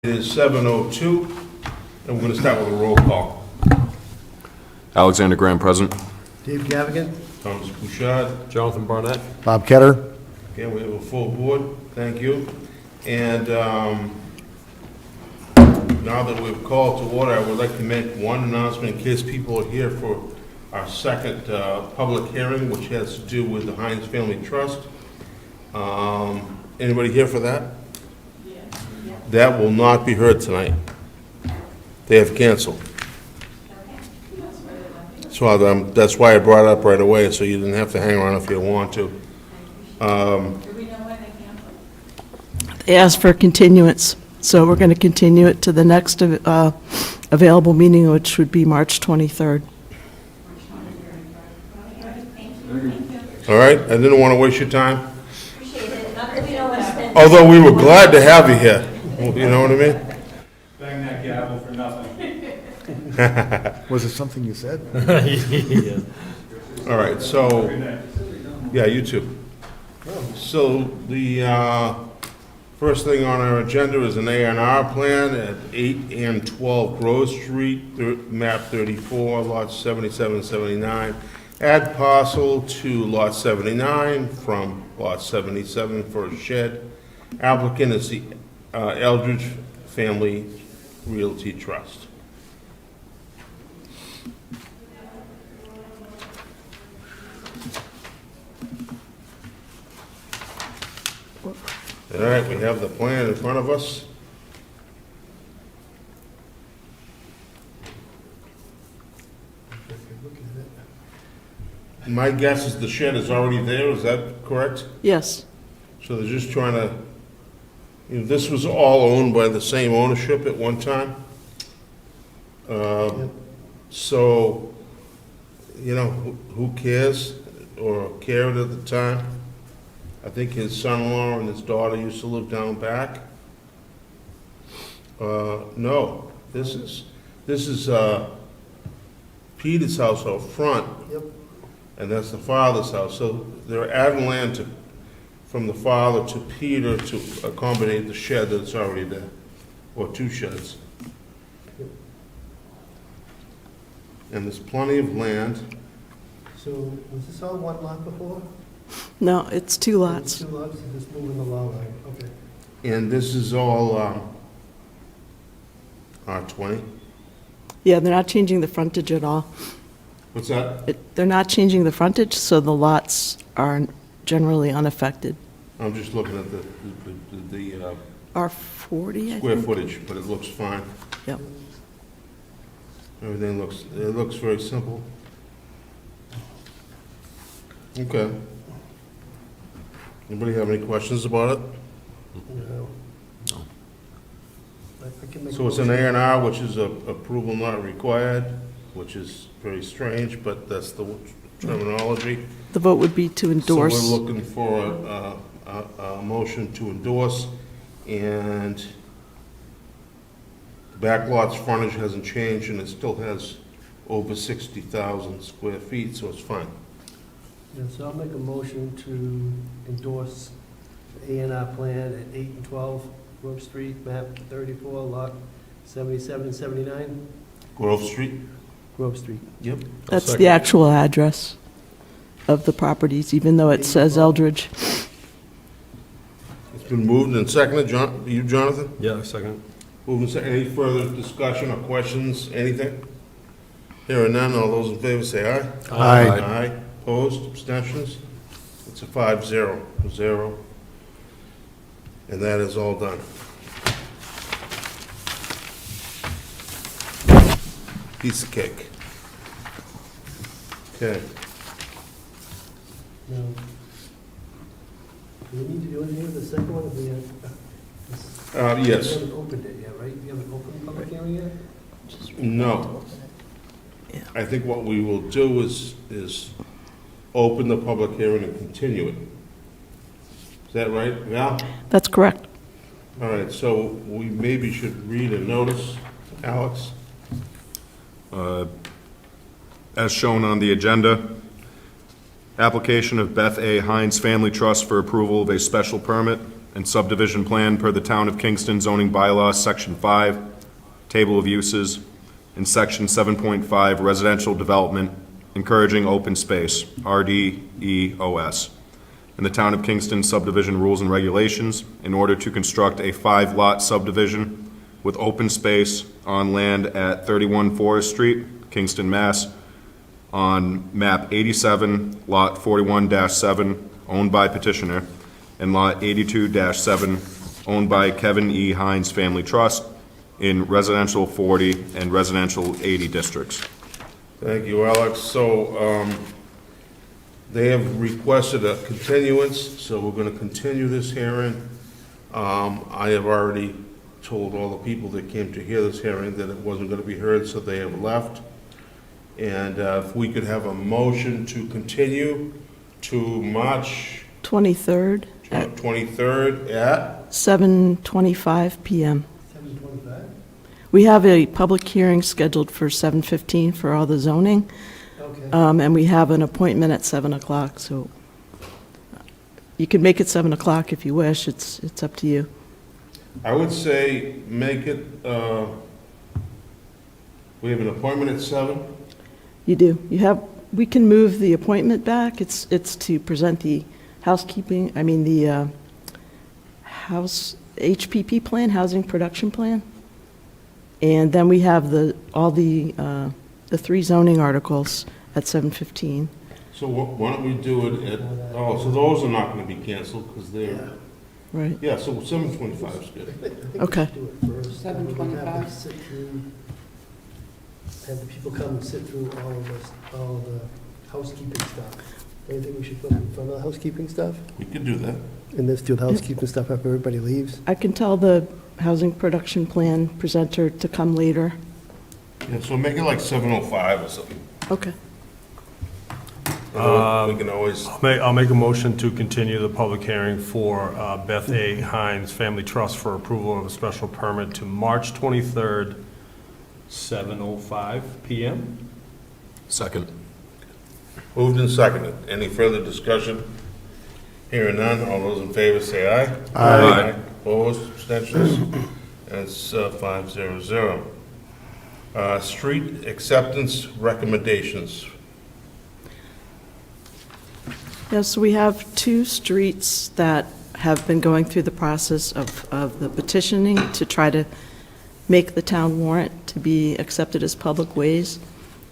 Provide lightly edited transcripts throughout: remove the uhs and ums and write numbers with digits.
It is 7:02, and we're going to start with a roll call. Alexander Graham, present. Dave Gavigan. Thomas Bouchard. Jonathan Barnett. Bob Ketter. Again, we have a full board. Thank you. And now that we've called to order, I would like to make one announcement in case people are here for our second public hearing, which has to do with the Hines Family Trust. Anybody here for that? That will not be heard tonight. They have canceled. So that's why I brought it up right away, so you didn't have to hang around if you want to. Do we know when they canceled? They asked for a continuance, so we're going to continue it to the next available meeting, which would be March 23rd. All right? I didn't want to waste your time, Appreciate it. Not that we don't want to spend. although we were glad to have you here. You know what I mean? Bang that gavel for nothing. Was it something you said? All right, so, yeah, you too. So the first thing on our agenda is an A&R plan at 8 and 12 Grove Street, map 34, lot 77, 79. Add parcel to lot 79 from lot 77 for a shed. Applicant is the Eldridge Family Realty Trust. All right, we have the plan in front of us. My guess is the shed is already there, is that correct? Yes, So they're just trying to, this was all owned by the same ownership at one time. So, who cares or cared at the time? I think his son-in-law and his daughter used to live down back. No, this is Peter's house out front. Yep. And that's the father's house. So they're adding land from the father to Peter to accommodate the shed that's already there, or two sheds. And there's plenty of land. So was this all one lot before? no, it's two lots. Two lots, and just moving the lot line, okay. And this is all R20. Yeah, they're not changing the frontage at all. What's that? They're not changing the frontage, so the lots are generally unaffected. I'm just looking at the R40, I square think? footage, but it looks fine. Yep. Everything looks very simple. Okay. Anybody have any questions about it? No. I can make a So it's an motion. A&R, which is approval not required, which is very strange, but that's the terminology. The vote would be to endorse. So we're looking for a motion to endorse, and the back lot's frontage hasn't changed, and it still has over 60,000 square feet, so it's fine. Yeah, so I'll make a motion to endorse the A&R plan at 8 and 12 Grove Street, map 34, lot 77 and 79, Grove Street? Grove Street. Yep. That's the actual address of the properties, even though it says Eldridge. It's been moved and seconded. You, Jonathan? Yeah, second. Moving, any further discussion or questions, anything? Hearing none, all those in favor say aye. Aye. Aye. Opposed, abstentions? It's a 5-0, 0. And that is all done. Piece of cake. Okay. Now, do we need to do anything with the second one? We Yes. haven't opened it yet, right? We haven't opened the public hearing yet? No. Yeah. I think what we will do is open the public hearing and continue it. Is that right, Val? That's correct. All right, so we maybe should read a notice, Alex? As shown on the agenda, application of Beth A. Hines Family Trust for approval of a special permit and subdivision plan per the Town of Kingston zoning bylaws, Section 5, Table of Uses, and Section 7.5, Residential Development, Encouraging Open Space, RDEOS, and the Town of Kingston subdivision rules and regulations in order to construct a 5-lot subdivision with open space on land at 31 Forest Street, Kingston, Mass., on map 87, lot 41-7, owned by petitioner, and lot 82-7, owned by Kevin E. Hines Family Trust, in residential 40 and residential 80 districts. Thank you, Alex. So, they have requested a continuance, so we're gonna continue this hearing. I have already told all the people that came to hear this hearing that it wasn't gonna be heard, so they have left. And if we could have a motion to continue to March 23rd at 23rd at, 7:25 PM. 7:25? We have a public hearing scheduled for 7:15 for all the zoning, Okay. and we have an appointment at 7 o'clock, so you can make it 7 o'clock if you wish. It's up to you. I would say make it, we have an appointment at 7? You do. We can move the appointment back. It's to present the the house HPP plan, housing production plan. And then we have all the 3 zoning articles at 7:15. So why don't we do it at, so those are not gonna be canceled, because they're, Yeah. Right. yeah, so 7:25 is good. I think we Okay. should do it first. 7:25. Have the people come and sit through all of the housekeeping stuff. Do you think we should put in front of the housekeeping stuff? We could do that. And let's do the housekeeping stuff after everybody leaves? I can tell the housing production plan presenter to come later. Yeah, so make it like 7:05 or something. Okay. We can always, I'll make a motion to continue the public hearing for Beth A. Hines Family Trust for approval of a special permit to March 23rd, 7:05 PM. Second. moved and seconded. Any further discussion? Hearing none, all those in favor say aye. Aye. Opposed, abstentions? That's 500. Street acceptance recommendations. Yes, so we have 2 streets that have been going through the process of the petitioning to try to make the town warrant to be accepted as public ways,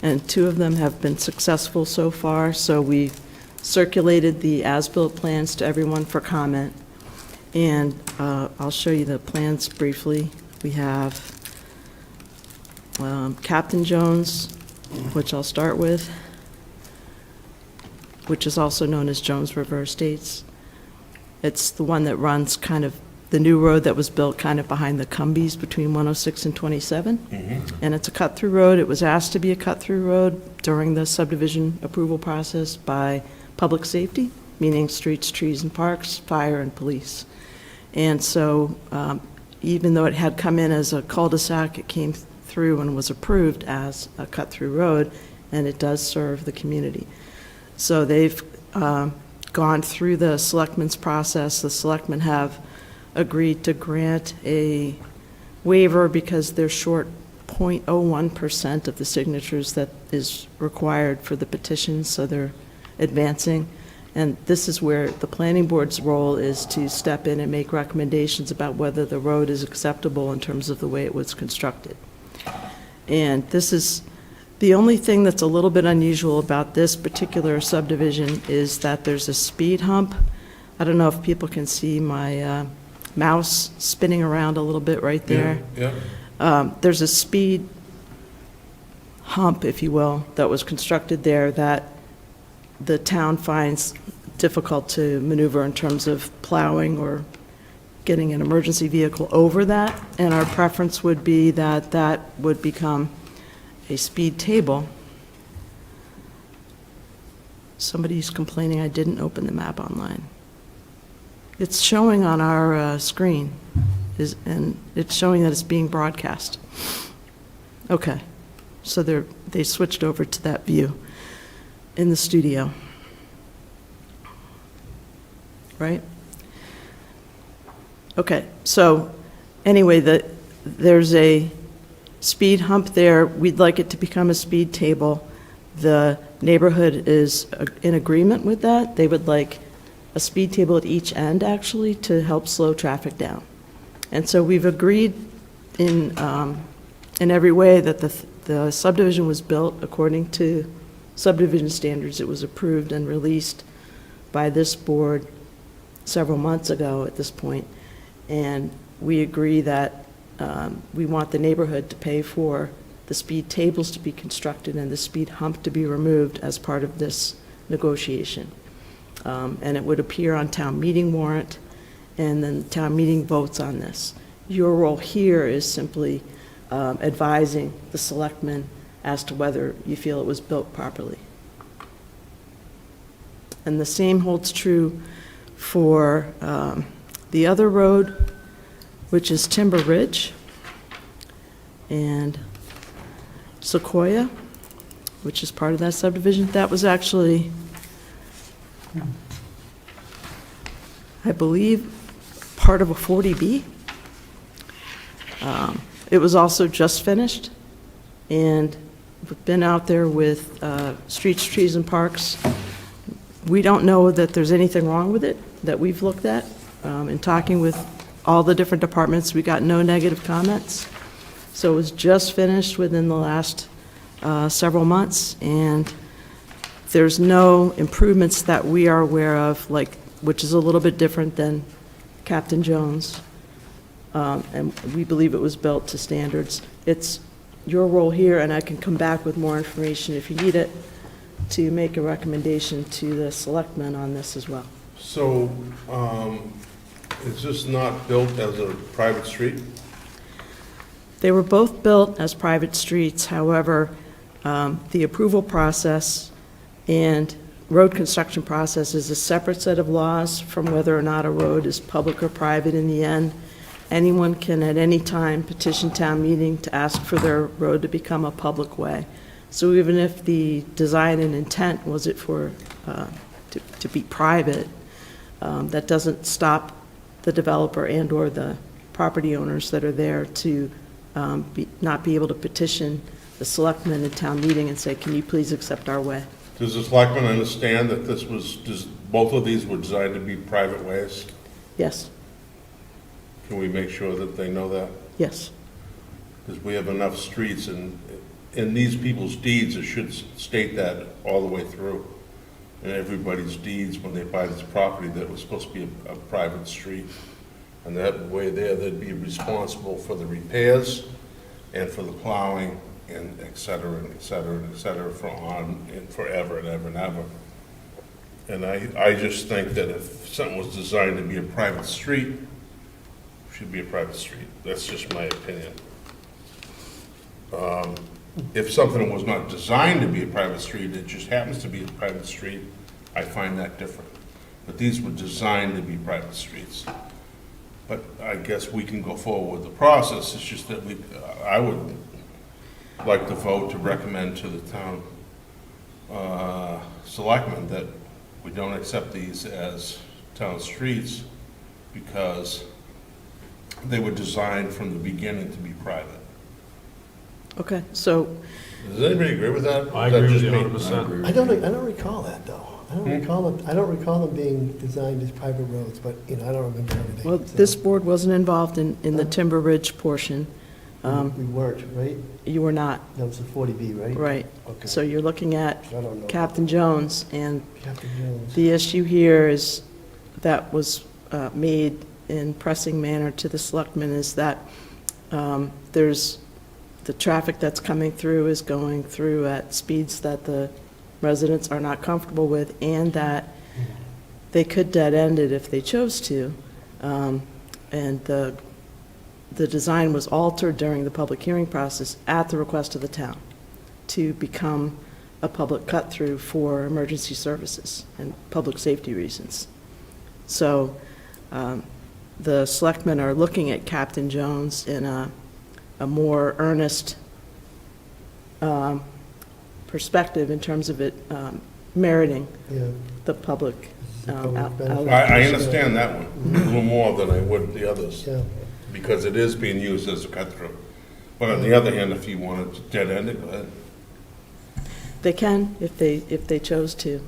and 2 of them have been successful so far, so we circulated the as-built plans to everyone for comment, and I'll show you the plans briefly. We have Captain Jones, which I'll start with, which is also known as Jones River Estates. It's the one that runs kind of the new road that was built kind of behind the Cumbies between 106 and 27. And it's a cut-through road. It was asked to be a cut-through road during the subdivision approval process by public safety, meaning streets, trees, and parks, fire, and police. And so even though it had come in as a cul-de-sac, it came through and was approved as a cut-through road, and it does serve the community. So they've gone through the selectmen's process. The selectmen have agreed to grant a waiver because they're short 0.01% of the signatures that is required for the petition, so they're advancing. And this is where the planning board's role is to step in and make recommendations about whether the road is acceptable in terms of the way it was constructed. And this is the only thing that's a little bit unusual about this particular subdivision is that there's a speed hump. I don't know if people can see my mouse spinning around a little bit right there. Yeah. There's a speed hump, if you will, that was constructed there that the town finds difficult to maneuver in terms of plowing or getting an emergency vehicle over that. And our preference would be that that would become a speed table. Somebody's complaining I didn't open the map online. It's showing on our screen, and it's showing that it's being broadcast. Okay, so they switched over to that view in the studio, right? Okay, so anyway, there's a speed hump there. We'd like it to become a speed table. The neighborhood is in agreement with that. They would like a speed table at each end, actually, to help slow traffic down. And so we've agreed in every way that the subdivision was built according to subdivision standards. It was approved and released by this board several months ago at this point. And we agree that we want the neighborhood to pay for the speed tables to be constructed and the speed hump to be removed as part of this negotiation. And it would appear on town meeting warrant, and then town meeting votes on this. Your role here is simply advising the selectmen as to whether you feel it was built properly. And the same holds true for the other road, which is Timber Ridge and Sequoia, which is part of that subdivision. That was actually, I believe, part of a 40B. It was also just finished, and we've been out there with Streets, Trees, and Parks. We don't know that there's anything wrong with it that we've looked at. In talking with all the different departments, we got no negative comments. So it was just finished within the last several months, and there's no improvements that we are aware of, like, which is a little bit different than Captain Jones. And we believe it was built to standards. It's your role here, and I can come back with more information if you need it, to make a recommendation to the selectmen on this as well. So, is this not built as a private street? They were both built as private streets. However, the approval process and road construction process is a separate set of laws from whether or not a road is public or private in the end. Anyone can at any time petition town meeting to ask for their road to become a public way. So even if the design and intent was it for, to be private, that doesn't stop the developer and/or the property owners that are there to not be able to petition the selectmen at town meeting and say, can you please accept our way? Does the selectmen understand that both of these were designed to be private ways? Yes, Can we make sure that they know that? yes. Because we have enough streets, and in these people's deeds, it should state that all the way through. In everybody's deeds, when they buy this property, that it was supposed to be a private street. And that way there, they'd be responsible for the repairs and for the plowing and et cetera, and et cetera, and et cetera, for on and forever and ever and ever. And I just think that if something was designed to be a private street, it should be a private street. That's just my opinion. If something was not designed to be a private street, it just happens to be a private street, I find that different. But these were designed to be private streets. But I guess we can go forward with the process. It's just that I would like to vote to recommend to the town selectmen that we don't accept these as town streets because they were designed from the beginning to be private. Okay, so, Does anybody agree with that? I Is that agree with just you me? 100%. I don't recall that, though. I don't recall them being designed as private roads, but, I don't remember everything. well, so. this board wasn't involved in the Timber Ridge portion. We weren't, right? You were not, That was a 40B, right? right. Okay. So you're looking at I don't know. Captain Jones, and Captain Jones. the issue here is, that was made in pressing manner to the selectmen, is that there's, the traffic that's coming through is going through at speeds that the residents are not comfortable with, and that they could dead end it if they chose to. And the design was altered during the public hearing process at the request of the town to become a public cut-through for emergency services and public safety reasons. So the selectmen are looking at Captain Jones in a more earnest perspective in terms of it meriting Yeah. the public. The public out- benefit. out- I understand that one a little more than I would the others, Yeah. because it is being used as a cut-through. But on the other hand, if you wanted to dead end it, go ahead. They can, if they chose to.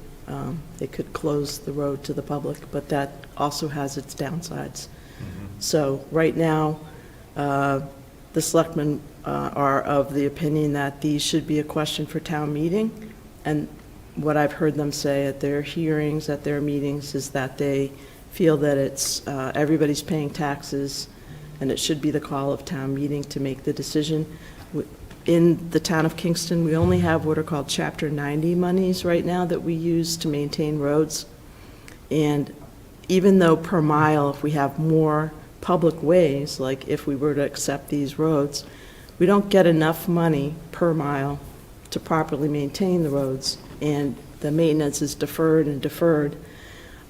They could close the road to the public, but that also has its downsides. So right now, the selectmen are of the opinion that these should be a question for town meeting. And what I've heard them say at their hearings, at their meetings, is that they feel that it's, everybody's paying taxes, and it should be the call of town meeting to make the decision. In the town of Kingston, we only have what are called Chapter 90 monies right now that we use to maintain roads. And even though per mile, if we have more public ways, like if we were to accept these roads, we don't get enough money per mile to properly maintain the roads, and the maintenance is deferred and deferred.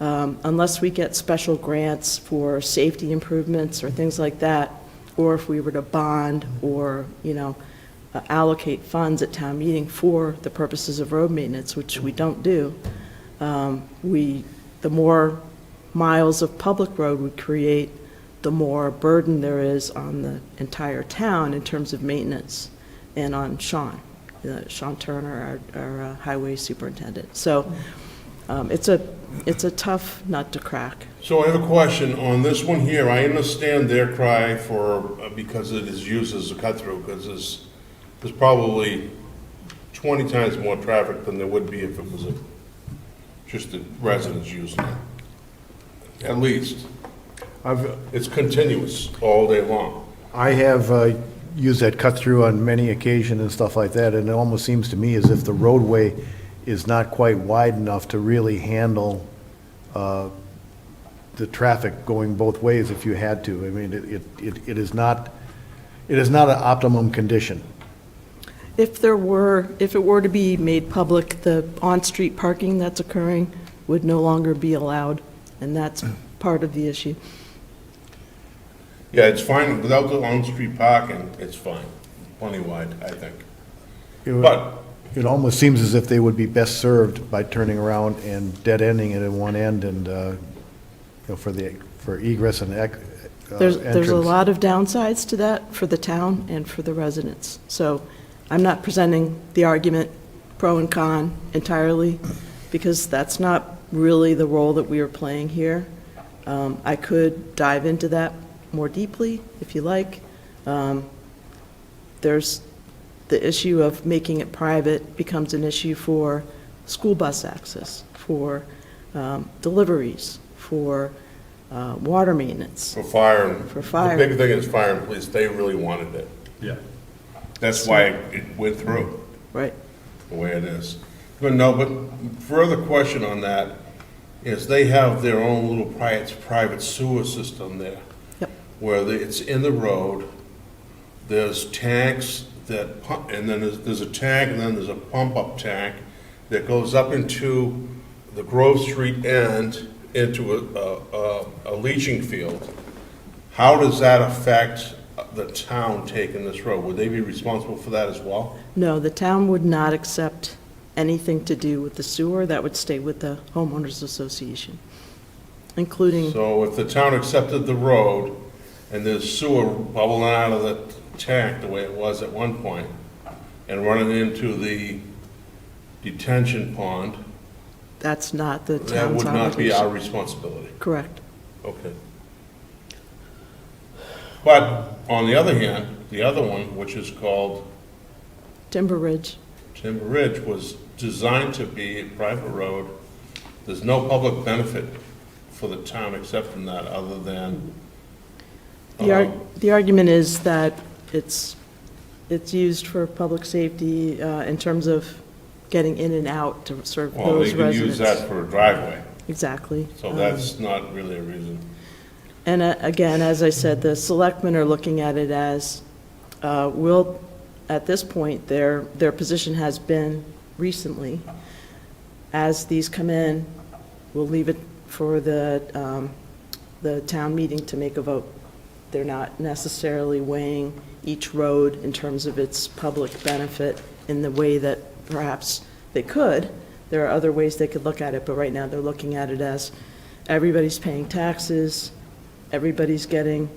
Unless we get special grants for safety improvements or things like that, or if we were to bond or, allocate funds at town meeting for the purposes of road maintenance, which we don't do, the more miles of public road we create, the more burden there is on the entire town in terms of maintenance, and on Sean Turner, our highway superintendent. So it's a tough nut to crack. So I have a question on this one here. I understand their cry because it is used as a cut-through, because there's probably 20 times more traffic than there would be if it was just the residents using it. At least. It's continuous all day long. I have used that cut-through on many occasions and stuff like that, and it almost seems to me as if the roadway is not quite wide enough to really handle the traffic going both ways if you had to. I mean, it is not an optimum condition. If it were to be made public, the on-street parking that's occurring would no longer be allowed, and that's part of the issue. Yeah, it's fine. Without the on-street parking, it's fine. Plenty wide, I think. But It almost seems as if they would be best served by turning around and dead-ending it at one end and, for egress and There's a entrance. lot of downsides to that for the town and for the residents. So I'm not presenting the argument pro and con entirely, because that's not really the role that we are playing here. I could dive into that more deeply, if you like. There's the issue of making it private becomes an issue for school bus access, for deliveries, for water maintenance. for fire, For fire. the big thing is fire and police, they really wanted it. Yeah. That's why it went through Right. the way it is. But further question on that is they have their own little private sewer system there. Yep. Where it's in the road, there's tanks that pump, and then there's a tank, and then there's a pump-up tank that goes up into the Grove Street end into a leaching field. How does that affect the town taking this road? Would they be responsible for that as well? No, the town would not accept anything to do with the sewer. That would stay with the homeowners association, including, So if the town accepted the road, and there's sewer bubbling out of the tank the way it was at one point, and running into the detention pond, that's not the that town's would not be our obligation. responsibility. Correct. Okay. But on the other hand, the other one, which is called Timber Ridge. Timber Ridge, was designed to be a private road. There's no public benefit for the town except from that, other than The argument is that it's used for public safety in terms of getting in and out to serve well, they those can residents. use that for a driveway, Exactly. so that's not really a reason. And again, as I said, the selectmen are looking at it as, at this point, their position has been recently, as these come in, we'll leave it for the town meeting to make a vote. They're not necessarily weighing each road in terms of its public benefit in the way that perhaps they could, there are other ways they could look at it, but right now they're looking at it as everybody's paying taxes, everybody's getting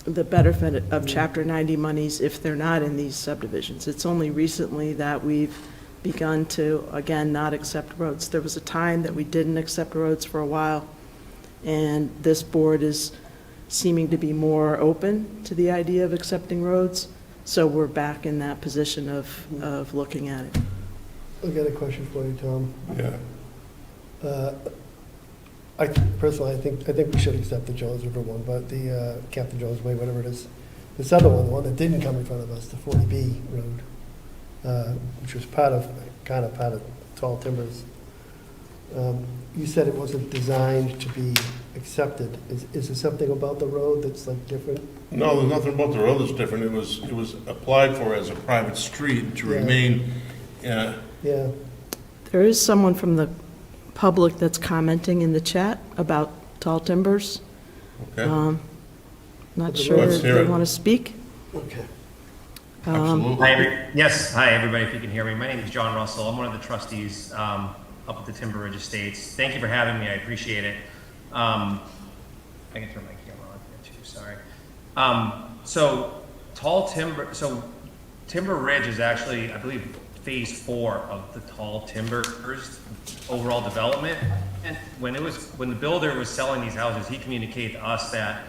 the benefit of Chapter 90 monies if they're not in these subdivisions. It's only recently that we've begun to, again, not accept roads. There was a time that we didn't accept roads for a while, and this board is seeming to be more open to the idea of accepting roads, so we're back in that position of looking at it. I got a question for you, Tom. Yeah. Personally, I think we should accept the Jones River one, but the Captain Jones Way, whatever it is. This other one, the one that didn't come in front of us, the 40B road, which was kind of part of Tall Timbers. You said it wasn't designed to be accepted. Is there something about the road that's like different? No, there's nothing about the road that's different. It was applied for as a private street to Yeah. remain, Yeah, There is someone from the public that's commenting in the chat about Tall Timbers. okay? Not sure Let's if hear they it. want to speak. okay. Absolutely. Yes, hi, everybody, if you can hear me. My name is John Russell. I'm one of the trustees up at the Timber Ridge Estates. Thank you for having me. I appreciate it. I can turn my camera on here too, sorry. So Timber Ridge is actually, I believe, phase 4 of the Tall Timbers overall development. And when the builder was selling these houses, he communicated to us that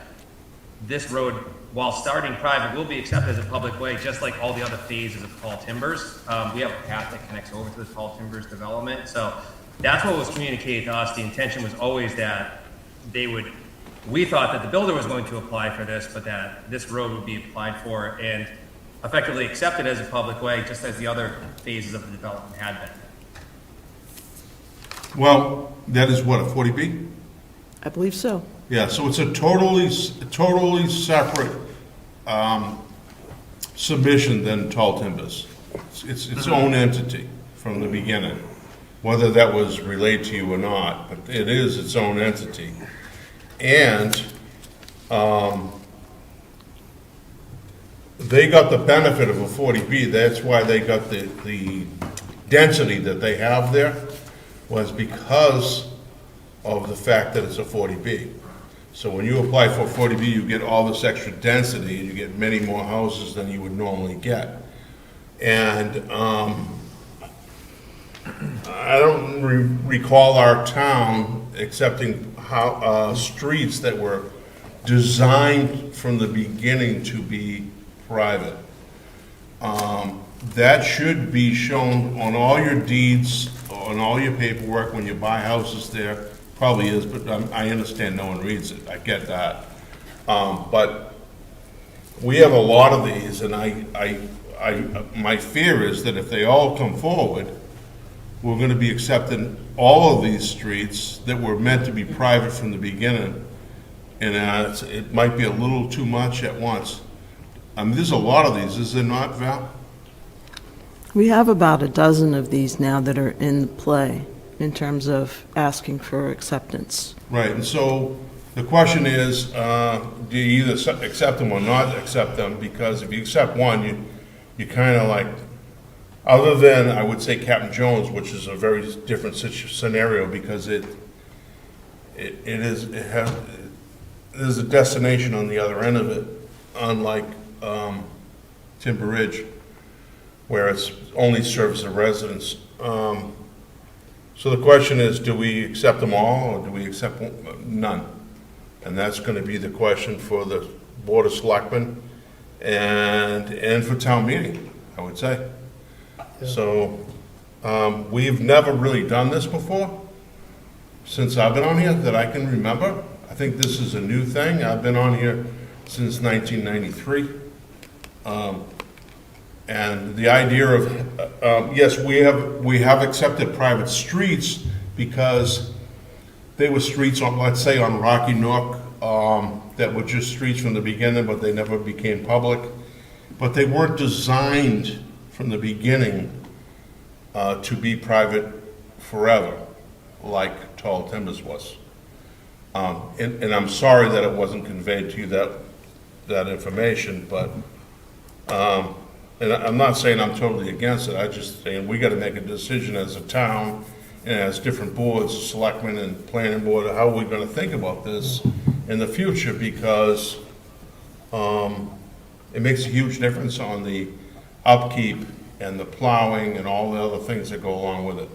this road, while starting private, will be accepted as a public way, just like all the other phases of Tall Timbers. We have a path that connects over to the Tall Timbers development. So that's what was communicated to us. The intention was always that we thought that the builder was going to apply for this, but that this road would be applied for and effectively accepted as a public way, just as the other phases of the development had been. Well, that is what, a 40B? I believe so. Yeah, so it's a totally separate submission than Tall Timbers. It's its own entity from the beginning, whether that was relayed to you or not, but it is its own entity. And they got the benefit of a 40B. That's why they got the density that they have there, was because of the fact that it's a 40B. So when you apply for a 40B, you get all this extra density, and you get many more houses than you would normally get. And I don't recall our town accepting streets that were designed from the beginning to be private. That should be shown on all your deeds, on all your paperwork when you buy houses there. Probably is, but I understand no one reads it. I get that. But we have a lot of these, and my fear is that if they all come forward, we're going to be accepting all of these streets that were meant to be private from the beginning, and it might be a little too much at once. There's a lot of these, is there not, Val? We have about a dozen of these now that are in play in terms of asking for acceptance. Right, and so the question is, do you either accept them or not accept them? Because if you accept one, you kind of like, other than, I would say, Captain Jones, which is a very different scenario because there's a destination on the other end of it, unlike Timber Ridge, where it's only serves the residents. So the question is, do we accept them all, or do we accept none? And that's going to be the question for the Board of Selectmen and for town meeting, I would say. Yeah. So we've never really done this before, since I've been on here, that I can remember. I think this is a new thing. I've been on here since 1993. And the idea of, yes, we have accepted private streets because they were streets on, let's say, on Rocky Nook, that were just streets from the beginning, but they never became public. But they weren't designed from the beginning to be private forever, like Tall Timbers was. And I'm sorry that it wasn't conveyed to you that information, but and I'm not saying I'm totally against it, I just saying we gotta make a decision as a town and as different boards, selectmen and planning board, how we're gonna think about this in the future, because it makes a huge difference on the upkeep and the plowing and all the other things that go along with it.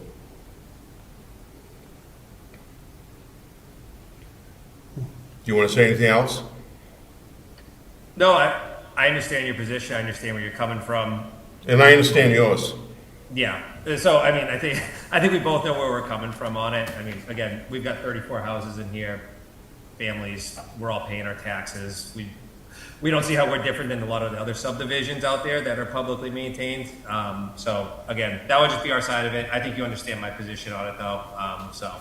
Do you wanna say anything else? No, I understand your position, I understand where you're coming from. And I understand yours. Yeah, so, I mean, I think we both know where we're coming from on it. I mean, again, we've got 34 houses in here, families, we're all paying our taxes. We don't see how we're different than a lot of the other subdivisions out there that are publicly maintained. So, again, that would just be our side of it. I think you understand my position on it, though, so.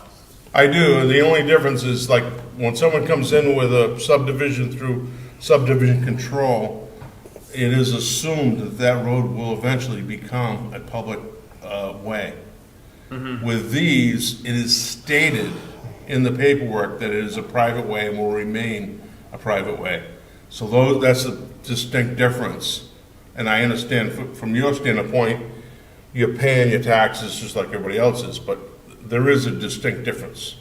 I do, and the only difference is like, when someone comes in with a subdivision through subdivision control, it is assumed that that road will eventually become a public way. With these, it is stated in the paperwork that it is a private way and will remain a private way. So that's a distinct difference. And I understand from your standpoint, you're paying your taxes just like everybody else is, but there is a distinct difference.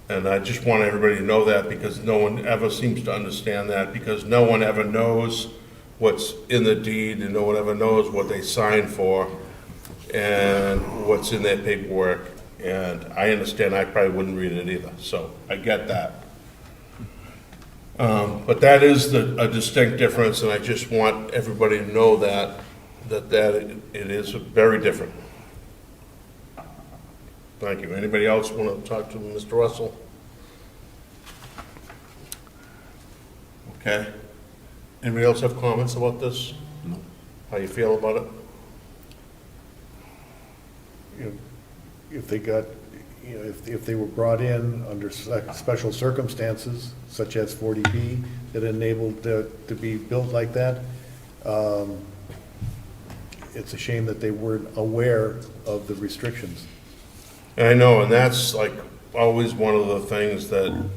And I just want everybody to know that, because no one ever seems to understand that, because no one ever knows what's in the deed, and no one ever knows what they signed for and what's in their paperwork. And I understand, I probably wouldn't read it either, so I get that. But that is a distinct difference, and I just want everybody to know that it is very different. Thank you. Anybody else want to talk to Mr. Russell? Okay. Anybody else have comments about this? No. How you feel about it? If they got, if they were brought in under special circumstances, such as 40B, that enabled to be built like that, it's a shame that they weren't aware of the restrictions. I know, and that's like always one of the things that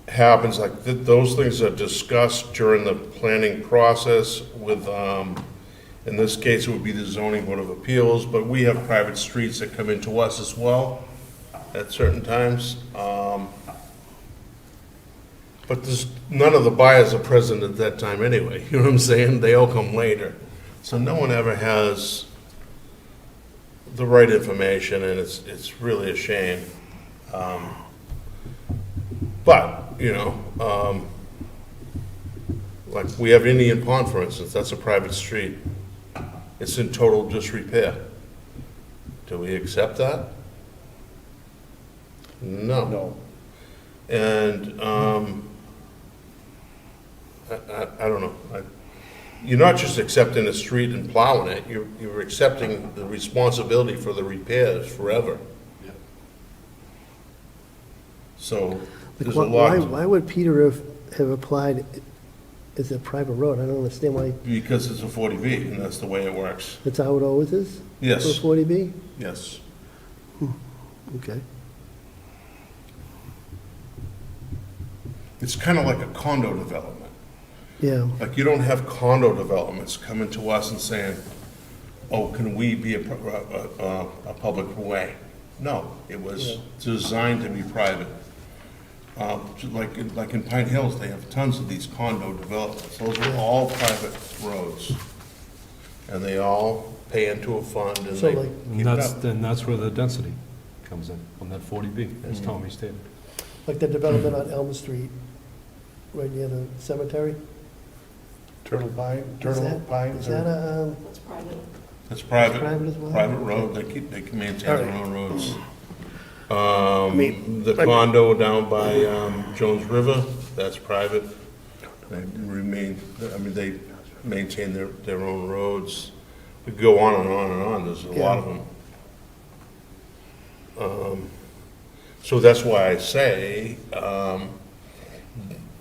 happens, like those things are discussed during the planning process with, in this case, it would be the zoning board of appeals, but we have private streets that come into us as well at certain times. But none of the buyers are present at that time anyway, you know what I'm saying? They all come later. So no one ever has the right information, and it's really a shame. But, like we have Indian Pond, for instance, that's a private street. It's in total disrepair. Do we accept that? No. No. And, I don't know. You're not just accepting the street and plowing it, you're accepting the responsibility for the repairs forever. So, there's a lot. Why would Peter have applied as a private road? I don't understand why. Because it's a 40B, and that's the way it works. That's how it always is? Yes. For 40B? Yes. Okay. It's kind of like a condo development. Yeah. Like, you don't have condo developments coming to us and saying, oh, can we be a public way? No, it was designed to be private. Like in Pine Hills, they have tons of these condo developments. Those are all private roads. And they all pay into a fund and So they like- keep it up. Then that's where the density comes in, on that 40B, as Tommy stated. Like the development on Elm Street, right near the cemetery? Turtle Pine, Is Turtle that- Pines Is that a, It's private. It's private. private as well? Private road, they can maintain All their right. own roads. mean, The condo down by Jones River, that's private. They remain, they maintain their own roads. We go on and on and on, there's a lot of them. So that's why I say,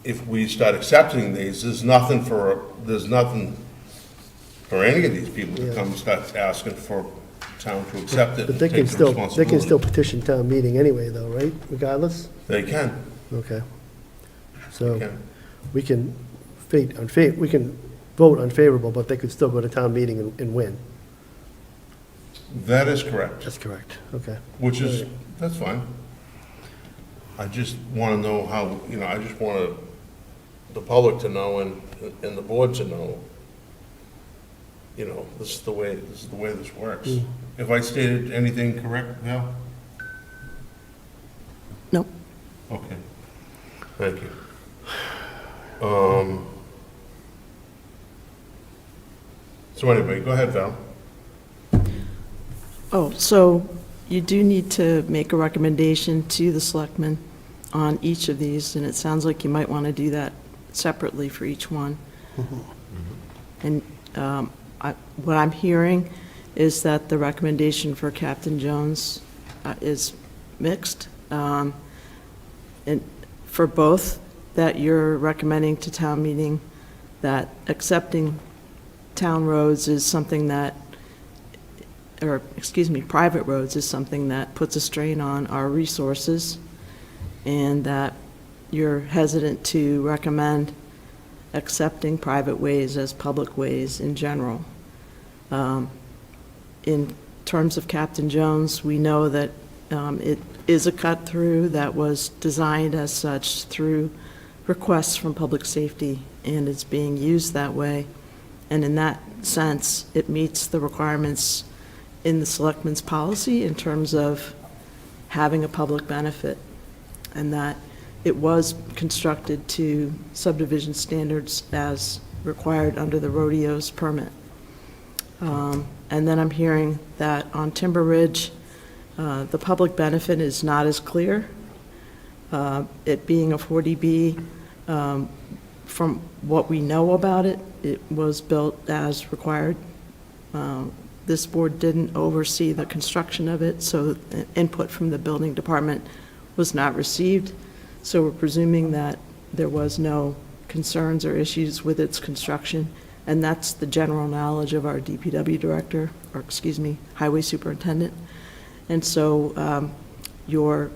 if we start accepting these, there's nothing for any of these people to come and start asking for town to accept it but and they take can the still, responsibility. they can still petition town meeting anyway though, right? Regardless? They can, Okay. they So can. we can, we can vote unfavorable, but they could still go to town meeting and win. That is correct, That's correct, okay. which is, that's fine. I just want to know how, I just want the public to know and the board to know, this is the way this works. Have I stated anything correct, Val? No. Okay, thank you. So anyway, go ahead, Val. Oh, so you do need to make a recommendation to the selectmen on each of these, and it sounds like you might want to do that separately for each one. And what I'm hearing is that the recommendation for Captain Jones is mixed. And for both, that you're recommending to town meeting that accepting town roads is something that, private roads is something that puts a strain on our resources, and that you're hesitant to recommend accepting private ways as public ways in general. In terms of Captain Jones, we know that it is a cut-through that was designed as such through requests from public safety, and it's being used that way. And in that sense, it meets the requirements in the selectmen's policy in terms of having a public benefit, and that it was constructed to subdivision standards as required under the rodeo's permit. And then I'm hearing that on Timber Ridge, the public benefit is not as clear. It being a 40B, from what we know about it, it was built as required. This board didn't oversee the construction of it, so input from the building department was not received. So we're presuming that there was no concerns or issues with its construction, and that's the general knowledge of our DPW director, or highway superintendent. And so you're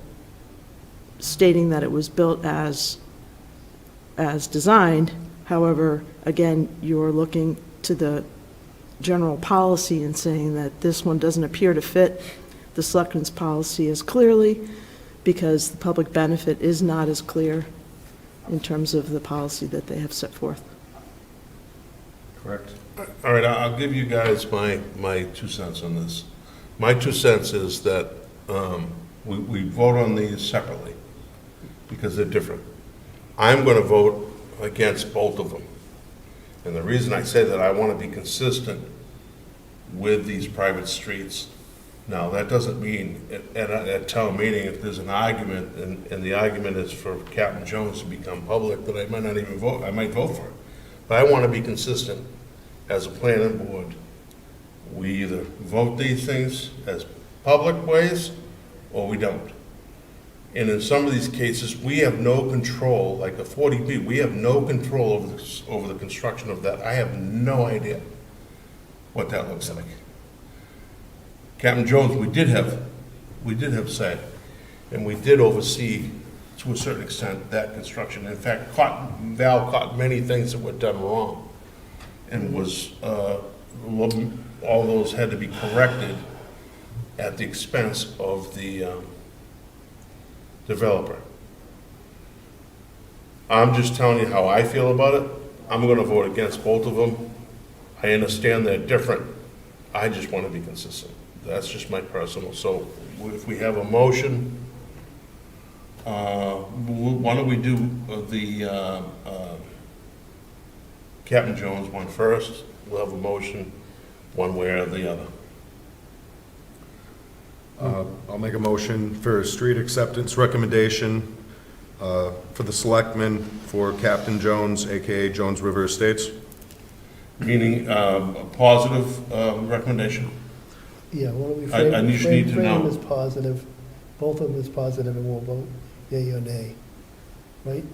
stating that it was built as designed. However, again, you're looking to the general policy and saying that this one doesn't appear to fit the selectmen's policy as clearly, because the public benefit is not as clear in terms of the policy that they have set forth. Correct. All right, I'll give you guys my 2 cents on this. My 2 cents is that we vote on these separately because they're different. I'm going to vote against both of them. And the reason I say that, I want to be consistent with these private streets. Now, that doesn't mean at town meeting, if there's an argument, and the argument is for Captain Jones to become public, that I might not even vote, I might vote for it. But I want to be consistent as a planning board. We either vote these things as public ways, or we don't. And in some of these cases, we have no control, like the 40B, we have no control over the construction of that. I have no idea what that looks like. Captain Jones, we did have say, and we did oversee, to a certain extent, that construction. In fact, Val caught many things that were done wrong, and was, all those had to be corrected at the expense of the developer. I'm just telling you how I feel about it. I'm going to vote against both of them. I understand they're different. I just want to be consistent. That's just my personal. So if we have a motion, why don't we do the Captain Jones one first? We'll have a motion one way or the other. I'll make a motion for street acceptance recommendation for the selectmen for Captain Jones, AKA Jones River Estates. Meaning a positive recommendation? Yeah, why don't we I just need to frame know. them as positive, both of them as positive, and we'll vote yea or nay, right?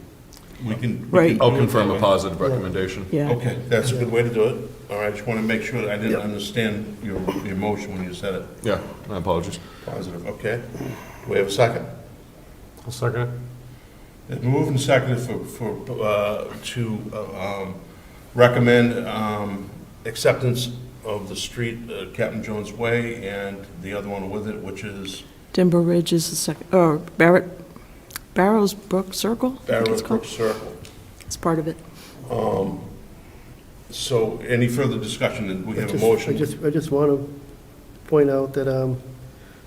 We can. Right. I'll confirm a positive recommendation. Yeah. Okay, that's a good way to do it. All right, I just want to make sure that I didn't understand your motion when you said it. Yeah, my apologies. Positive, okay. Do we have a second? I'll second it. It's moved and seconded to recommend acceptance of the street, Captain Jones Way, and the other one with it, which is Timber Ridge is the second, or Barrows Brook Circle? I think it's Barrows called. Brook Circle. It's part of it. So any further discussion? We have a motion. I just want to point out that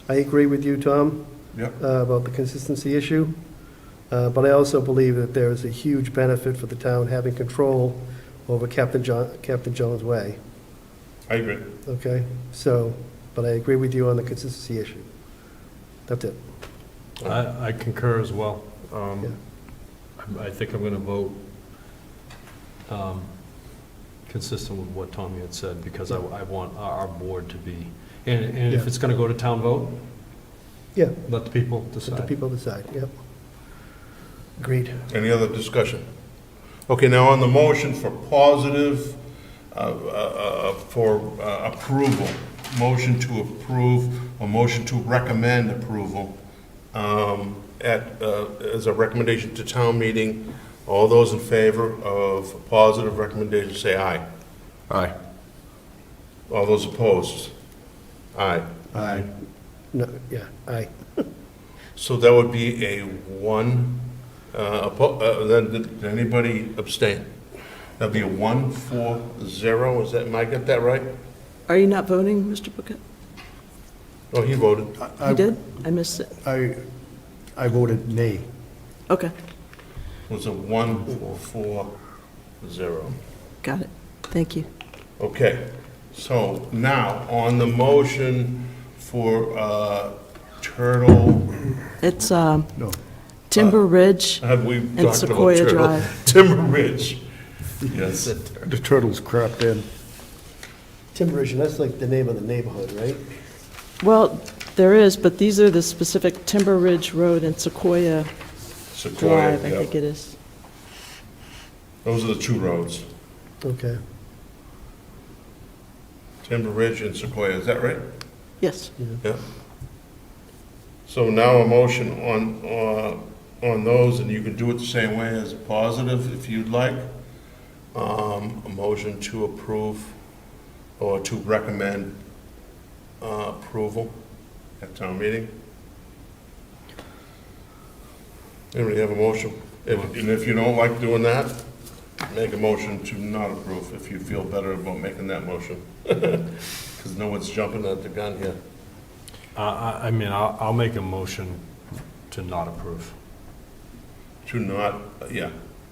I agree with you, Tom, Yep. about the consistency issue, but I also believe that there is a huge benefit for the town having control over Captain Jones Way, I agree. okay? So, but I agree with you on the consistency issue. That's it. I concur as well. Yeah. I think I'm going to vote consistent with what Tommy had said, because I want our board to be, and if Yeah. it's going to go to town vote, Yeah, let the people let the decide. people decide, yep. Agreed. Any other discussion? Okay, now on the motion for positive, for approval, motion to approve, or motion to recommend approval, as a recommendation to town meeting, all those in favor of positive recommendation, say aye. Aye. All those opposed? Aye. Aye. No, yeah, aye. So that would be a one, then did anybody abstain? That'd be a 1-4-0, is that, am I get that right? Are you not voting, Mr. Booker? Oh, he voted. You did? I missed it. I voted nay. Okay, It was a 1-4-0. got it. Thank you. Okay, so now, on the motion for Turtle, It's No. Timber Ridge have we and talked about Sequoia Turtle? Drive. Timber Ridge, yes. The turtles crept in. Timber Ridge, and that's like the name of the neighborhood, right? Well, there is, but these are the specific Timber Ridge Road and Sequoia Sequoia, Drive, I yeah. think it is. Those are the two roads, Okay, Timber Ridge and Sequoia, is that right? Yes. Yeah. So now a motion on those, and you can do it the same way as a positive if you'd like. A motion to approve or to recommend approval at town meeting. Anybody have a motion? And if you don't like doing that, make a motion to not approve if you feel better about making that motion. Because no one's jumping at the gun here. I mean, I'll make a motion to not approve. To not, yeah,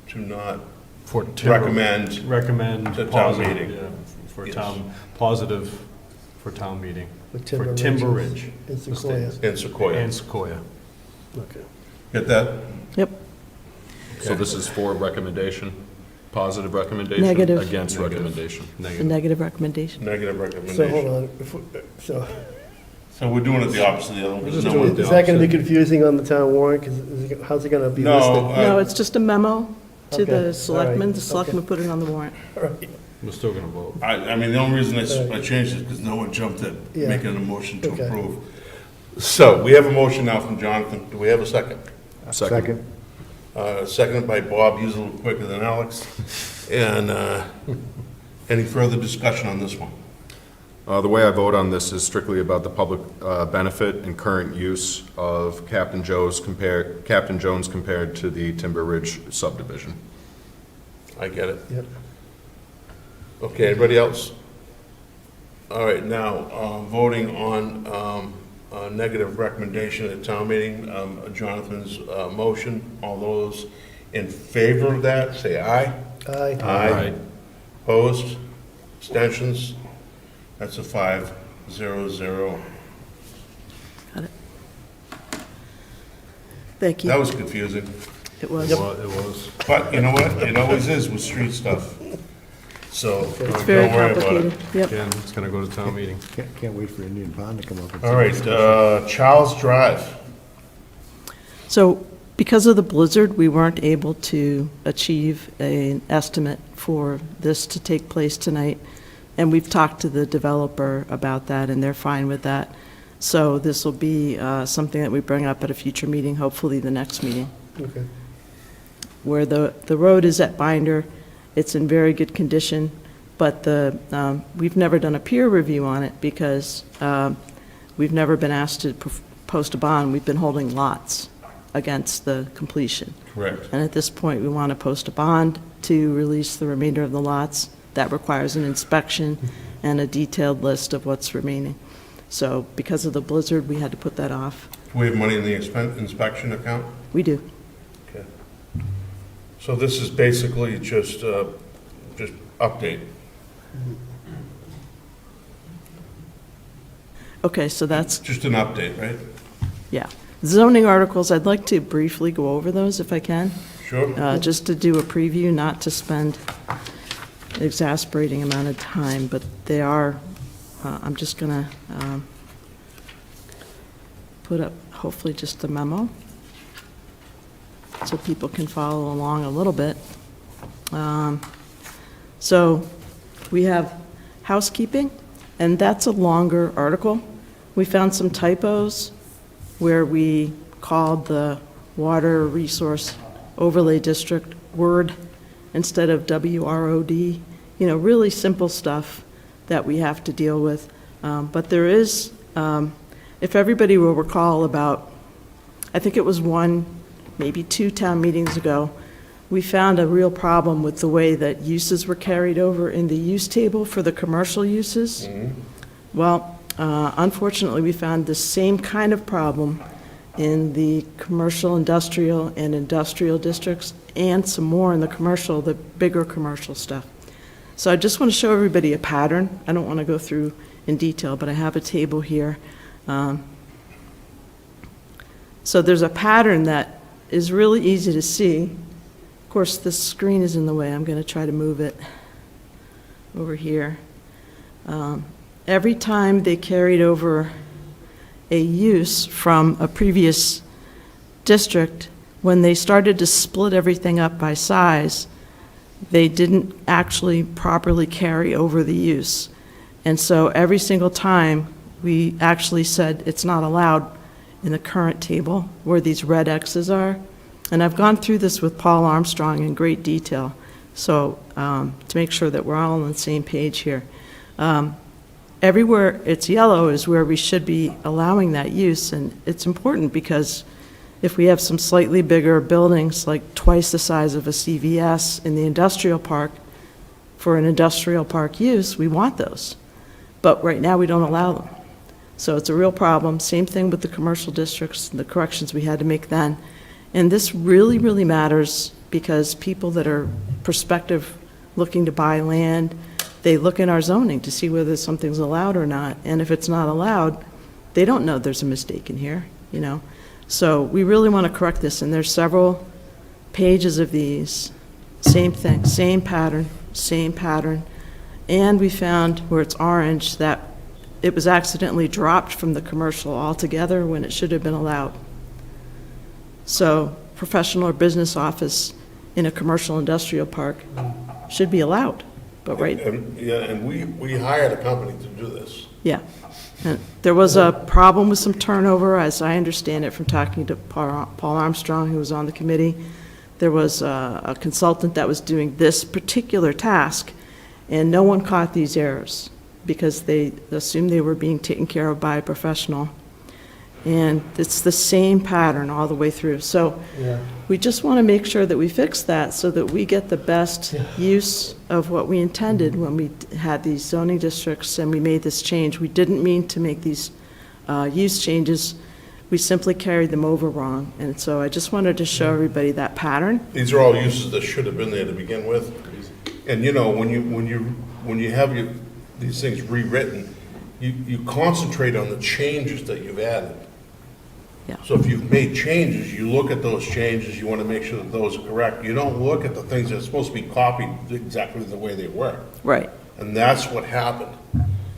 to not For timber. recommend Recommend to town positive, meeting. yeah, for Yes. positive for town meeting. with For Timber Timber Ridge Ridge. and Sequoia. in Sequoia. And Sequoia. Okay. Get that? Yep. So this is for recommendation, positive recommendation? Negative. Against Negative. recommendation. The Negative. negative recommendation. Negative So recommendation. hold on, so, So we're doing it the opposite of the other one. because Just no do one- it the is that gonna be opposite. confusing on the town warrant, because how's it gonna be No, listed? No, it's just a memo to Okay, the all selectmen. right, The selectmen put it on the warrant. All right. We're still going to vote. I mean, the only reason I changed it is because no one jumped at Yeah. making a motion to Okay. approve. So we have a motion now from Jonathan. Do we have a second? Second. Seconded by Bob, usually quicker than Alex. And any further discussion on this one? The way I vote on this is strictly about the public benefit and current use of Captain Jones compared to the Timber Ridge subdivision. I get it. Yep. Okay, anybody else? All right, now, voting on a negative recommendation at town meeting, Jonathan's motion. All those in favor of that, say aye. Aye. Aye. Opposed? Abstentions? That's a 5-0-0. Got it. Thank That you. was confusing, It was. It was. but you know what? It always is with street stuff. So, It's don't very worry about complicated. it. Yep. Again, it's going to go to town meeting. Can't wait for Indian Pond to come up. and All see right, this. Charles Drive. So because of the blizzard, we weren't able to achieve an estimate for this to take place tonight. And we've talked to the developer about that, and they're fine with that. So this will be something that we bring up at a future meeting, hopefully the next meeting, Okay. where the road is at Binder, It's in very good condition, but we've never done a peer review on it because we've never been asked to post a bond. We've been holding lots against the completion. Correct. And at this point, we want to post a bond to release the remainder of the lots. That requires an inspection and a detailed list of what's remaining. So because of the blizzard, we had to put that off. Do we have money in the inspection account? We do. Okay. So this is basically just update. Okay, so that's, Just an update, right? yeah. Zoning articles, I'd like to briefly go over those if I can. Sure. Just to do a preview, not to spend an exasperating amount of time, but they are, I'm just going to put up hopefully just a memo so people can follow along a little bit. So we have housekeeping, and that's a longer article. We found some typos where we called the Water Resource Overlay District WORD instead of WROD. You know, really simple stuff that we have to deal with. But there is, if everybody will recall about, I think it was one, maybe 2 town meetings ago, we found a real problem with the way that uses were carried over in the use table for the commercial uses. Well, unfortunately, we found the same kind of problem in the commercial, industrial, and industrial districts, and some more in the commercial, the bigger commercial stuff. So I just want to show everybody a pattern. I don't want to go through in detail, but I have a table here. So there's a pattern that is really easy to see. Of course, this screen is in the way. I'm going to try to move it over here. Every time they carried over a use from a previous district, when they started to split everything up by size, they didn't actually properly carry over the use. And so every single time, we actually said it's not allowed in the current table where these red X's are. And I've gone through this with Paul Armstrong in great detail, so to make sure that we're all on the same page here. Everywhere it's yellow is where we should be allowing that use, and it's important because if we have some slightly bigger buildings, like twice the size of a CVS in the industrial park, for an industrial park use, we want those. But right now, we don't allow them. So it's a real problem. Same thing with the commercial districts, the corrections we had to make then. And this really, really matters because people that are prospective looking to buy land, they look in our zoning to see whether something's allowed or not. And if it's not allowed, they don't know there's a mistake in here, you know. So we really want to correct this, and there's several pages of these. Same thing, same pattern, same pattern. And we found where it's orange that it was accidentally dropped from the commercial altogether when it should have been allowed. So professional or business office in a commercial industrial park should be allowed, but right. And we hired a company to do this. Yeah. And there was a problem with some turnover, as I understand it from talking to Paul Armstrong, who was on the committee. There was a consultant that was doing this particular task, and no one caught these errors because they assumed they were being taken care of by a professional. And it's the same pattern all the way through. So we just want to make sure that we fix that so that we get the best use of what we intended when we had these zoning districts and we made this change. We didn't mean to make these use changes. We simply carried them over wrong. And so I just wanted to show everybody that pattern. These are all uses that should have been there to begin with. And you know, when you have these things rewritten, you concentrate on the changes that you've added. Yeah. So if you've made changes, you look at those changes, you want to make sure that those are correct. You don't look at the things that are supposed to be copied exactly the way they were. Right. And that's what happened.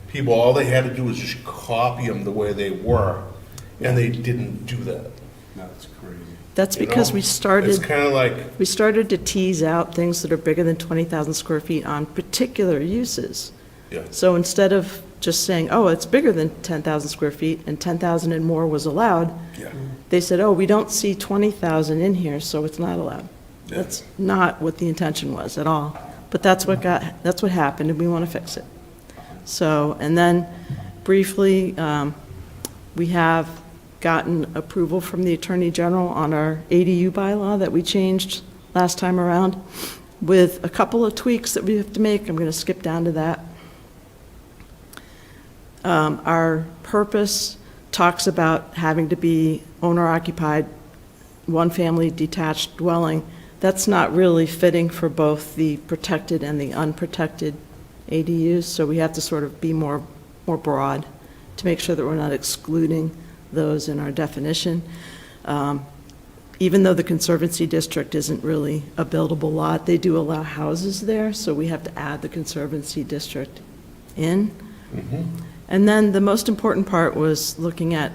People, all they had to do was just copy them the way they were, and they didn't do that. That's crazy. That's You because know? we started. It's kind of like, We started to tease out things that are bigger than 20,000 square feet on particular uses. yeah. So instead of just saying, oh, it's bigger than 10,000 square feet and 10,000 and more was allowed, Yeah. they said, oh, we don't see 20,000 in here, so it's not allowed. Yeah. That's not what the intention was at all. But that's what happened, and we want to fix it. So, and then briefly, we have gotten approval from the Attorney General on our ADU bylaw that we changed last time around, with a couple of tweaks that we have to make. I'm going to skip down to that. Our purpose talks about having to be owner-occupied, one-family detached dwelling. That's not really fitting for both the protected and the unprotected ADUs, so we have to sort of be more broad to make sure that we're not excluding those in our definition. Even though the Conservancy District isn't really a buildable lot, they do allow houses there, so we have to add the Conservancy District in. And then the most important part was looking at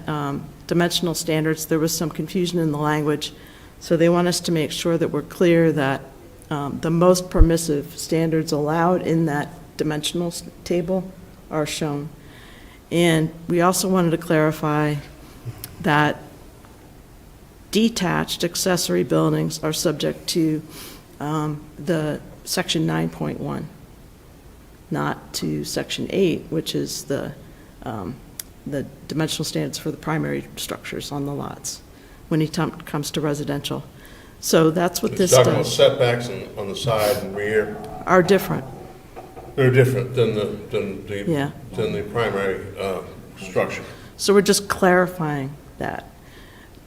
dimensional standards. There was some confusion in the language, so they want us to make sure that we're clear that the most permissive standards allowed in that dimensional table are shown. And we also wanted to clarify that detached accessory buildings are subject to the section 9.1, not to section 8, which is the dimensional standards for the primary structures on the lots when it comes to residential. So that's what this It's talking about does. setbacks on the side and rear. Are different. They're different than Yeah. the primary structure. So we're just clarifying that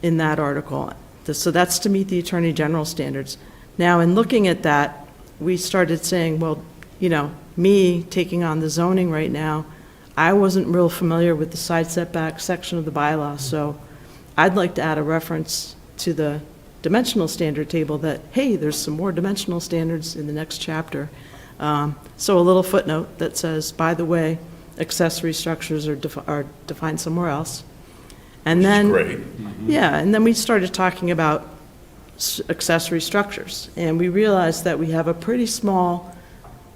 in that article. So that's to meet the Attorney General standards. Now, in looking at that, we started saying, well, you know, me taking on the zoning right now, I wasn't real familiar with the side setback section of the bylaw, so I'd like to add a reference to the dimensional standard table that, hey, there's some more dimensional standards in the next chapter. So a little footnote that says, by the way, accessory structures are defined somewhere else. And then, Great. yeah, and then we started talking about accessory structures, and we realized that we have a pretty small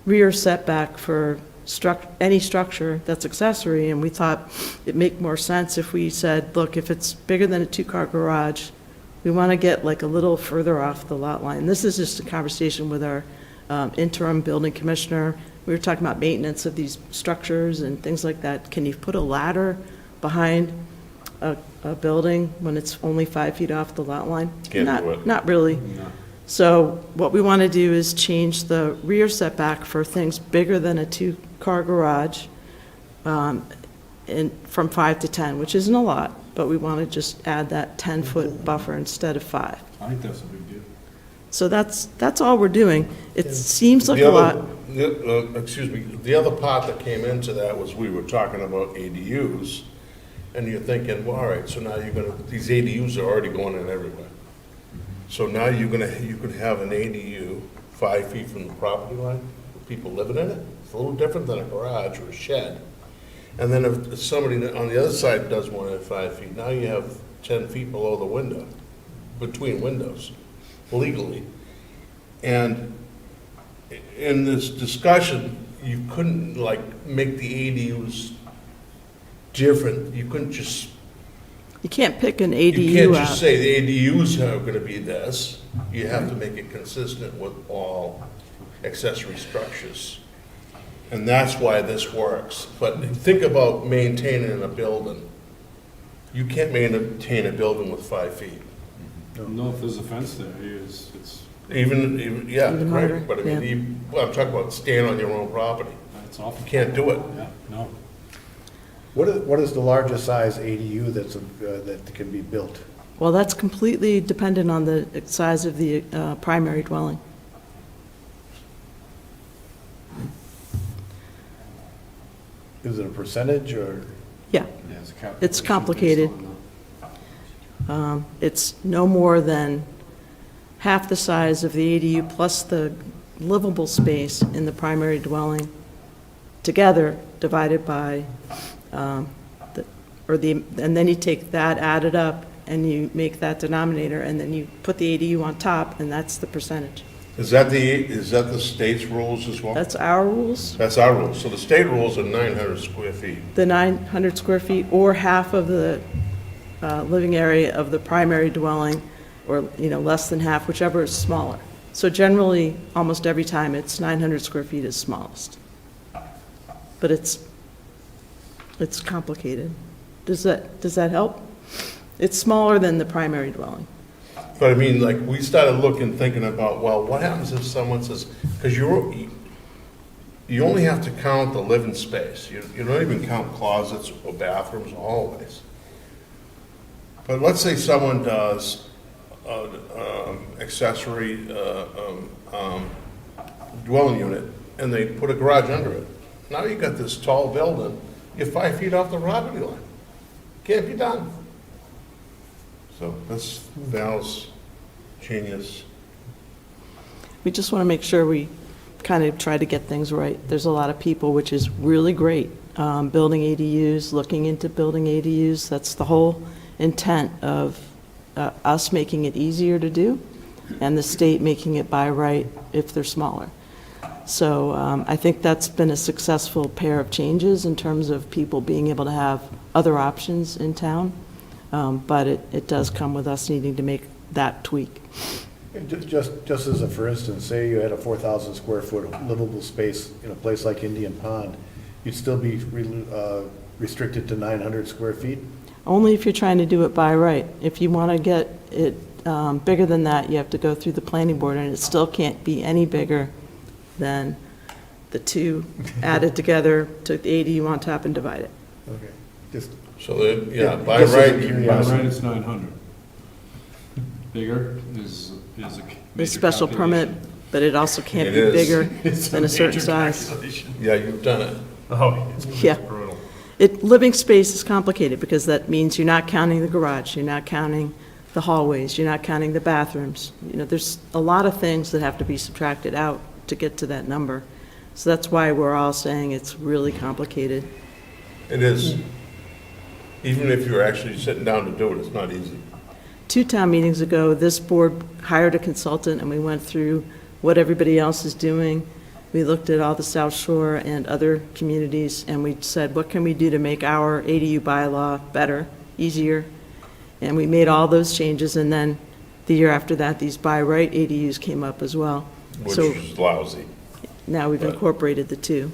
rear setback for any structure that's accessory, and we thought it'd make more sense if we said, look, if it's bigger than a two-car garage, we want to get like a little further off the lot line. This is just a conversation with our interim building commissioner. We were talking about maintenance of these structures and things like that. Can you put a ladder behind a building when it's only 5 feet off the lot line? Can't do it. Not really. So what we want to do is change the rear setback for things bigger than a two-car garage from 5 to 10, which isn't a lot, but we want to just add that 10-foot buffer instead of 5. I think that's a big deal. So that's all we're doing. It seems like The a lot. excuse me, the other part that came into that was we were talking about ADUs, and you're thinking, well, all right, so now these ADUs are already going in everywhere. So now you could have an ADU 5 feet from the property line, with people living in it. It's a little different than a garage or a shed. And then if somebody on the other side does one at 5 feet, now you have 10 feet below the window, between windows, legally. And in this discussion, you couldn't like make the ADUs different. You couldn't just, You can't pick an you ADU can't out. just say the ADUs are gonna be this. You have to make it consistent with all accessory structures. And that's why this works. But think about maintaining a building. You can't maintain a building with 5 feet. No, if there's a fence there, it's Yeah, Even harder, right, but I yeah. mean, I'm talking about staying on your own property. it's awful. You can't do it. Yeah, no. What is the largest size ADU that can be built? Well, that's completely dependent on the size of the primary dwelling. Is it a percentage or? Yeah, Yeah, it's a calculation It's complicated. based it's no more than half the size of the ADU plus the livable space in the primary dwelling together, divided by, and then you take that, add it up, and you make that denominator, and then you put the ADU on top, and that's the percentage. Is that the state's rules as well? That's our rules. That's our rules. So the state rules are 900 square feet. The 900 square feet or half of the living area of the primary dwelling, or, less than half, whichever is smaller. So generally, almost every time, it's 900 square feet is smallest. But it's complicated. Does that help? It's smaller than the primary dwelling. But I mean, like, we started thinking about, well, what happens if someone says, because you only have to count the living space. You don't even count closets or bathrooms or hallways. But let's say someone does accessory dwelling unit, and they put a garage under it. Now you got this tall building, you're 5 feet off the property line. Can't be done. So that's Val's genius. We just want to make sure we kind of try to get things right. There's a lot of people, which is really great, building ADUs, looking into building ADUs. That's the whole intent of us making it easier to do, and the state making it by right if they're smaller. So I think that's been a successful pair of changes in terms of people being able to have other options in town, but it does come with us needing to make that tweak. Just as a for instance, say you had a 4,000 square foot livable space in a place like Indian Pond, you'd still be restricted to 900 square feet? Only if you're trying to do it by right. If you want to get it bigger than that, you have to go through the planning board, and it still can't be any bigger than the two added together, took the ADU on top and divide it. Okay, just. So, yeah, by Just as a right, By curiosity. right, it's 900. Bigger is a The major special permit, calculation. but it also can't It be is. bigger It's than a certain major size. calculation. yeah, you've done it. Oh, Yeah. it's brutal. Living space is complicated because that means you're not counting the garage, you're not counting the hallways, you're not counting the bathrooms. You know, there's a lot of things that have to be subtracted out to get to that number. So that's why we're all saying it's really complicated. It is. Even if you're actually sitting down to do it, it's not easy. 2 town meetings ago, this board hired a consultant, and we went through what everybody else is doing. We looked at all the South Shore and other communities, and we said, what can we do to make our ADU bylaw better, easier? And we made all those changes, and then the year after that, these by right ADUs came up as well. Which So is lousy. now we've Right. incorporated the two.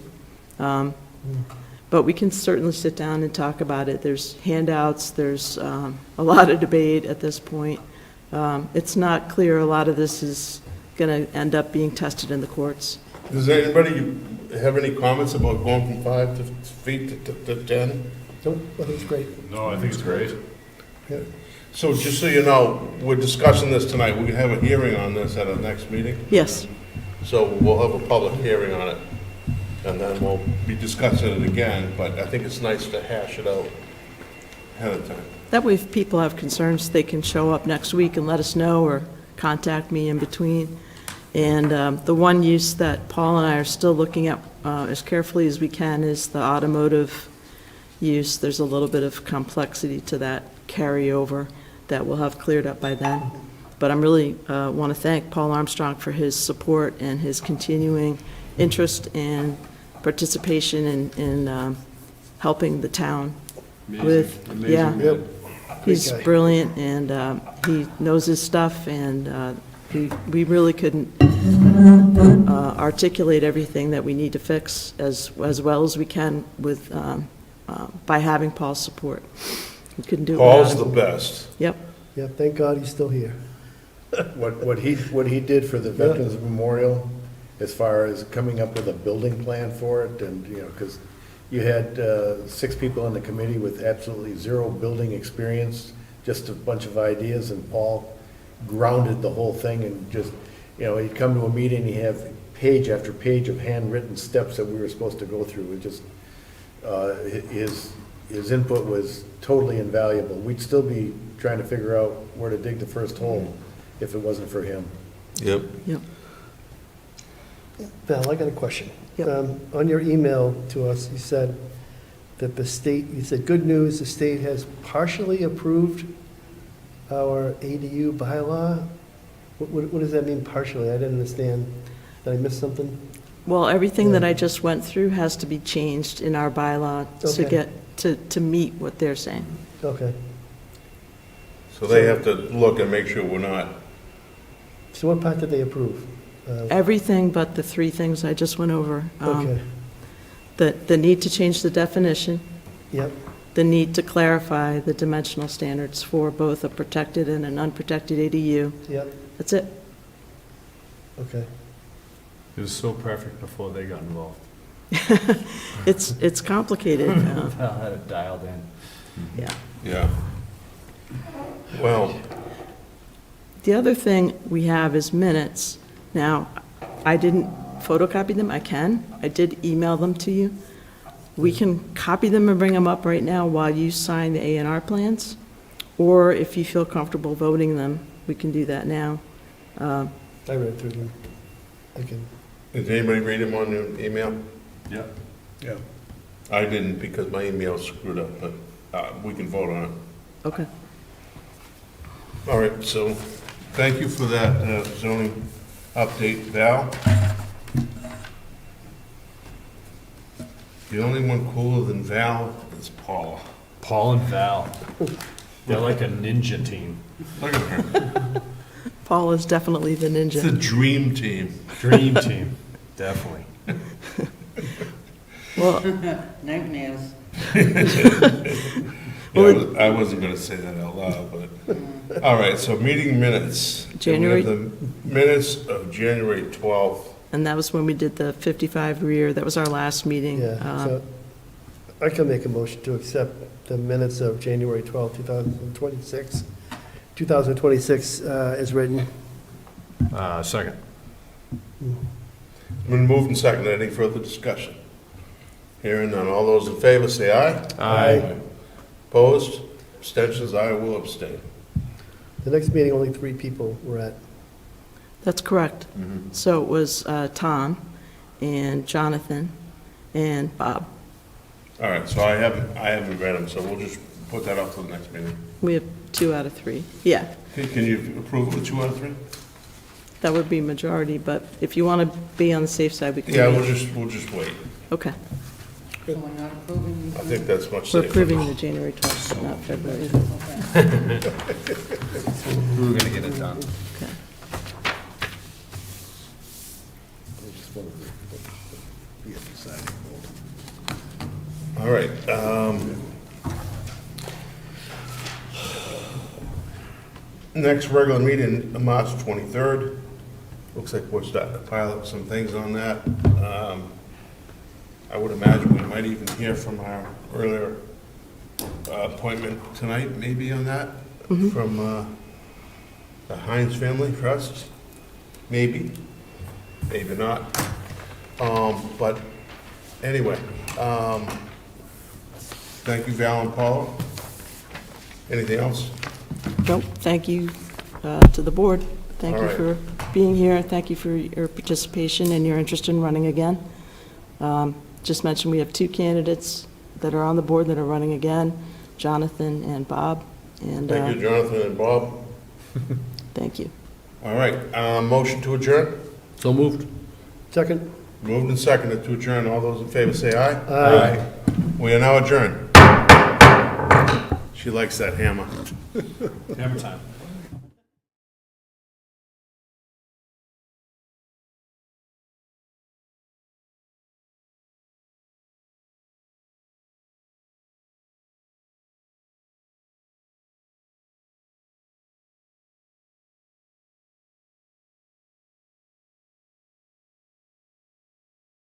But we can certainly sit down and talk about it. There's handouts, there's a lot of debate at this point. It's not clear, a lot of this is going to end up being tested in the courts. Does anybody have any comments about going from 5 feet to 10? Nope, I think it's great. No, I think it's great. Yeah. So just so you know, we're discussing this tonight. We're going to have a hearing on this at our next meeting. Yes, So we'll have a public hearing on it, and then we'll be discussing it again, but I think it's nice to hash it out ahead of time. that way if people have concerns, they can show up next week and let us know, or contact me in between. And the one use that Paul and I are still looking at as carefully as we can is the automotive use. There's a little bit of complexity to that carryover that we'll have cleared up by then. But I'm really want to thank Paul Armstrong for his support and his continuing interest and participation in helping the town with, Amazing, yeah. amazing man. He's guy. brilliant, and he knows his stuff, and we really couldn't articulate everything that we need to fix as well as we can with, by having Paul's support. We couldn't do it without Paul's the him. best. Yep, Yeah, thank God he's still here. What he did for the Veterans Memorial, as far as coming up with a building plan for it, and, you know, because you had 6 people on the committee with absolutely 0 building experience, just a bunch of ideas, and Paul grounded the whole thing, and just, you know, he'd come to a meeting, he'd have page after page of handwritten steps that we were supposed to go through. It just, his input was totally invaluable. We'd still be trying to figure out where to dig the first hole if it wasn't for him. Yep. yep. Val, I got a question. Yep. On your email to us, you said that the state, you said, good news, the state has partially approved our ADU bylaw. What does that mean, partially? I didn't understand. Did I miss something? Well, everything that Yeah. I just went through has to be changed in our bylaw to Okay. get, to meet what they're saying. Okay. So they have to look and make sure we're not So what part did they approve? Everything but the three things I just went over. Okay, The need to change the definition, yep, the need to clarify the dimensional standards for both a protected and an unprotected ADU. yep, That's it. okay. It was so perfect before they got involved. It's complicated. Val had it dialed in. Yeah. Yeah. Well, The other thing we have is minutes. Now, I didn't photocopy them, I can. I did email them to you. We can copy them and bring them up right now while you sign the A and R plans, or if you feel comfortable voting them, we can do that now. I read through them. I can, did anybody read them on your email? Yeah. Yeah. I didn't because my email screwed up, but we can vote on it. Okay. All right, so thank you for that zoning update, Val. The only one cooler than Val is Paula. Paul and Val. They're like a ninja team. Look at her. Paul is definitely the It's a ninja. dream team. Dream team, definitely. Well, Nightmares. Yeah, I wasn't gonna say that out loud, but, all right, so meeting minutes. January- We have the minutes of January 12th. and that was when we did the 55 rear, that was our last meeting. yeah, so I can make a motion to accept the minutes of January 12th, 2026, as written. Second. Been moved and seconded. Any further discussion? Hearing none. All those in favor say aye. Aye. Opposed? Abstentions? I will abstain. The next meeting, only 3 people were at. That's correct. So it was Tom and Jonathan and Bob. All right, so I haven't read them, so we'll just put that up for the next meeting. We have 2 out of 3. Yeah, Can you approve it with 2 out of 3? that would be majority, but if you want to be on the safe side, we can. Yeah, we'll just wait. Okay. So we're not approving I think that's much We're safer. approving the January 12th, not February. We were gonna get it done. Okay. All right. Next regular meeting, March 23rd. Looks like we're starting to pile up some things on that. I would imagine we might even hear from our earlier appointment tonight, maybe on that, from the Hines Family Trust. Maybe, maybe not. But anyway, thank you, Val and Paula. Anything else? Nope, thank you to the board. Thank All you right. for being here, thank you for your participation and your interest in running again. Just mentioned, we have 2 candidates that are on the board that are running again, Jonathan and Bob, and Thank you, Jonathan and Bob. thank you. All right, motion to adjourn? So moved. Second? Moved and seconded to adjourn. All those in favor say aye. Aye. We are now adjourned. She likes that hammer. Hammer time.